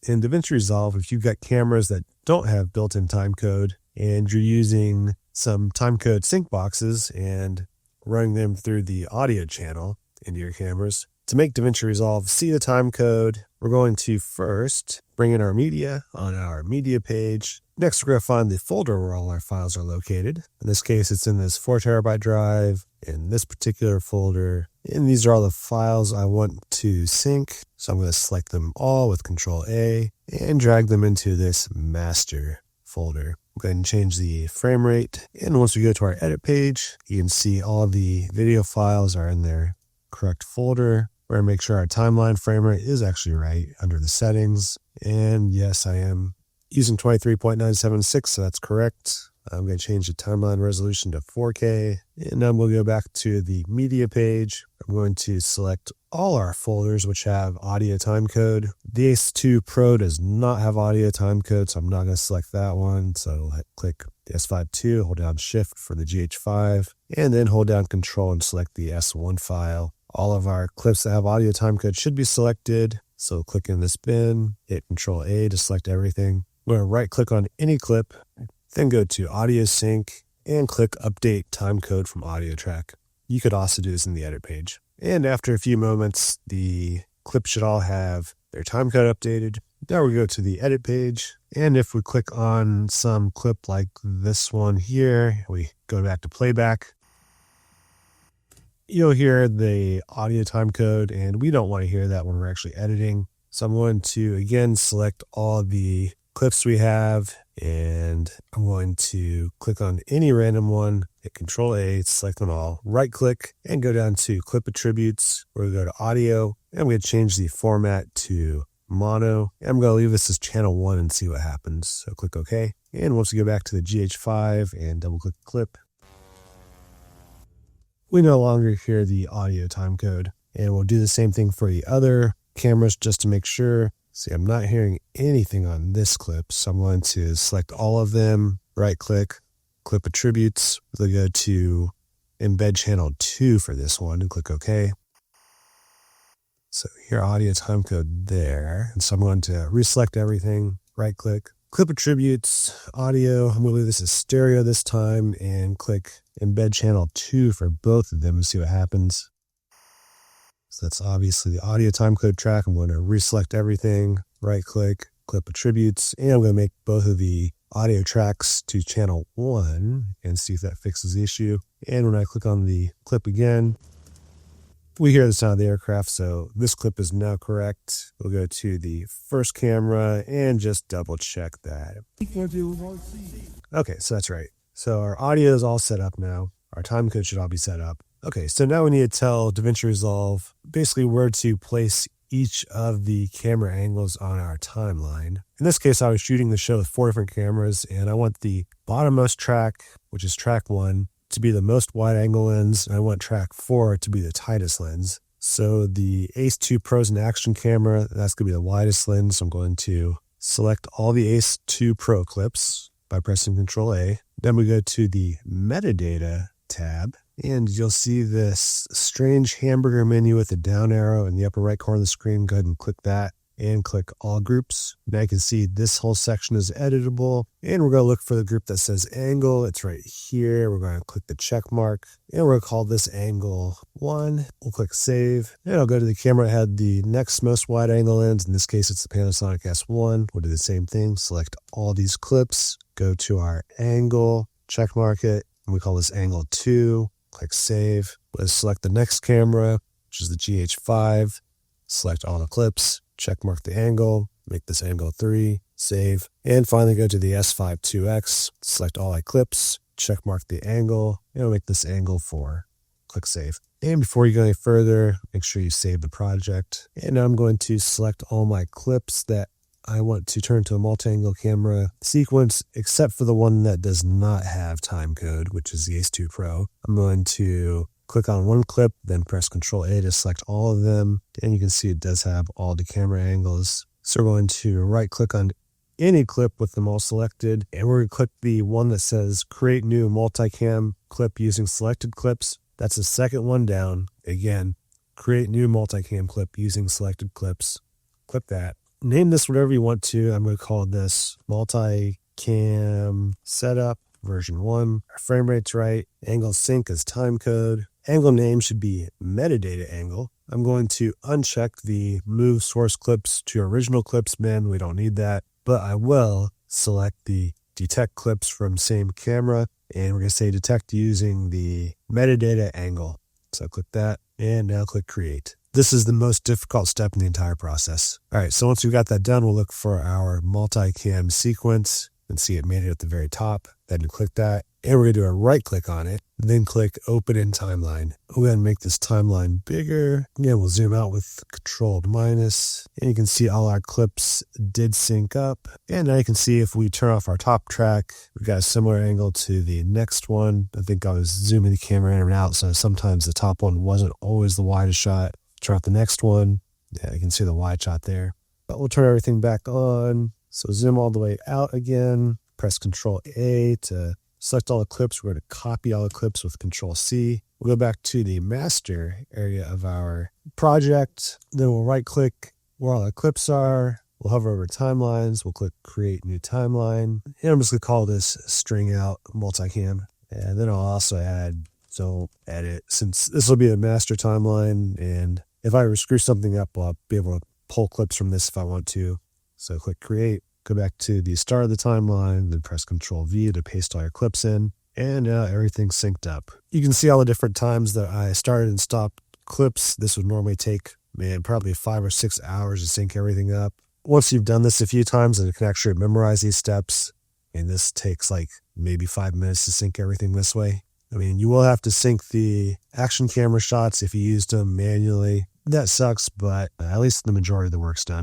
in Davinci Resolve, if you've got cameras that don't have built-in timecode and you're using some timecode sync boxes and running them through the audio channel into your cameras, to make Davinci Resolve see the timecode, we're going to first bring in our media on our media page. Next, we're going to find the folder where all our files are located. In this case, it's in this 4 terabyte drive in this particular folder. And these are all the files I want to sync. So I'm going to select them all with Control A and drag them into this master folder. Go ahead and change the frame rate. And once we go to our edit page, you can see all the video files are in their correct folder. We're going to make sure our timeline frame rate is actually right under the settings. And yes, I am using 23.976, so that's correct. I'm going to change the timeline resolution to 4K. And then we'll go back to the media page. I'm going to select all our folders which have audio timecode. The Ace 2 Pro does not have audio timecode, so I'm not going to select that one. So I'll click the S5 II, hold down Shift for the GH5, and then hold down Control and select the S1 file. All of our clips that have audio timecode should be selected. So click in this bin, hit Control A to select everything. We're going to right click on any clip, then go to Audio Sync and click Update Timecode from Audio Track. You could also do this in the edit page. And after a few moments, the clips should all have their timecode updated. Now we go to the edit page. And if we click on some clip like this one here, we go back to playback. You'll hear the audio timecode, and we don't want to hear that when we're actually editing. So I'm going to, again, select all the clips we have, and I'm going to click on any random one, hit Control A, select them all, right click, and go down to Clip Attributes, where we go to Audio, and I'm going to change the format to Mono. And I'm going to leave this as Channel 1 and see what happens. So click OK. And once we go back to the GH5 and double click the clip, we no longer hear the audio timecode. And we'll do the same thing for the other cameras just to make sure. See, I'm not hearing anything on this clip, so I'm going to select all of them, right click, Clip Attributes. We'll go to Embed Channel 2 for this one and click OK. So here, audio timecode there. And so I'm going to reselect everything, right click, Clip Attributes, Audio. I'm going to leave this as stereo this time and click Embed Channel 2 for both of them and see what happens. So that's obviously the audio timecode track. I'm going to reselect everything, right click, Clip Attributes, and I'm going to make both of the audio tracks to Channel 1 and see if that fixes the issue. And when I click on the clip again, we hear the sound of the aircraft, so this clip is now correct. We'll go to the first camera and just double check that. Okay, so that's right. So our audio is all set up now. Our timecode should all be set up. Okay, so now we need to tell Davinci Resolve basically where to place each of the camera angles on our timeline. In this case, I was shooting the show with 4 different cameras, and I want the bottommost track, which is track 1, to be the most wide angle lens, and I want track 4 to be the tightest lens. So the Ace 2 Pro's an action camera, that's going to be the widest lens. So I'm going to select all the Ace 2 Pro clips by pressing Control A. Then we go to the metadata tab, and you'll see this strange hamburger menu with a down arrow in the upper right corner of the screen. Go ahead and click that and click all groups. Now you can see this whole section is editable, and we're going to look for the group that says angle. It's right here. We're going to click the check mark, and we're going to call this angle 1. We'll click save, and I'll go to the camera that had the next most wide angle lens. In this case, it's the Panasonic S1. We'll do the same thing. Select all these clips, go to our angle, check mark it, and we call this angle 2. Click save. Let's select the next camera, which is the GH5. Select all the clips, check mark the angle, make this angle 3, save, and finally go to the S5 IIX, select all my clips, check mark the angle, and we'll make this angle 4. Click save. And before you go any further, make sure you save the project. And now I'm going to select all my clips that I want to turn to a multi-angle camera sequence, except for the one that does not have timecode, which is the Ace 2 Pro. I'm going to click on one clip, then press Control A to select all of them. And you can see it does have all the camera angles. So we're going to right click on any clip with them all selected. And we're going to click the one that says Create New Multicam Clip using selected clips. That's the second one down. Again, Create New Multicam Clip using selected clips. Click that. Name this whatever you want to. I'm going to call this Multicam Setup version 1. Our frame rate's right. Angle sync is timecode. Angle name should be metadata angle. I'm going to uncheck the move source clips to original clips bin. We don't need that, but I will select the detect clips from same camera, and we're going to say detect using the metadata angle. So click that, and now click create. This is the most difficult step in the entire process. All right, so once we've got that done, we'll look for our multicam sequence and see it made it at the very top. Then click that, and we're going to do a right click on it, then click open in timeline. We'll go ahead and make this timeline bigger. Again, we'll zoom out with controlled minus, and you can see all our clips did sync up. And now you can see if we turn off our top track, we've got a similar angle to the next one. I think I was zooming the camera in and out, so sometimes the top one wasn't always the widest shot. Turn off the next one. Yeah, you can see the wide shot there. But we'll turn everything back on. So zoom all the way out again. Press Control A to select all the clips. We're going to copy all the clips with Control C. We'll go back to the master area of our project. Then we'll right click where all the clips are. We'll hover over timelines. We'll click create new timeline. And I'm just going to call this string out multicam. And then I'll also add, so edit, since this will be a master timeline, and if I ever screw something up, I'll be able to pull clips from this if I want to. So click create, go back to the start of the timeline, then press Control V to paste all your clips in, and now everything's synced up. You can see all the different times that I started and stopped clips. This would normally take, probably 5 or 6 hours to sync everything up. Once you've done this a few times, and you can actually memorize these steps, and this takes like maybe 5 minutes to sync everything this way. You will have to sync the action camera shots if you used them manually. That sucks, but at least the majority of the work's done.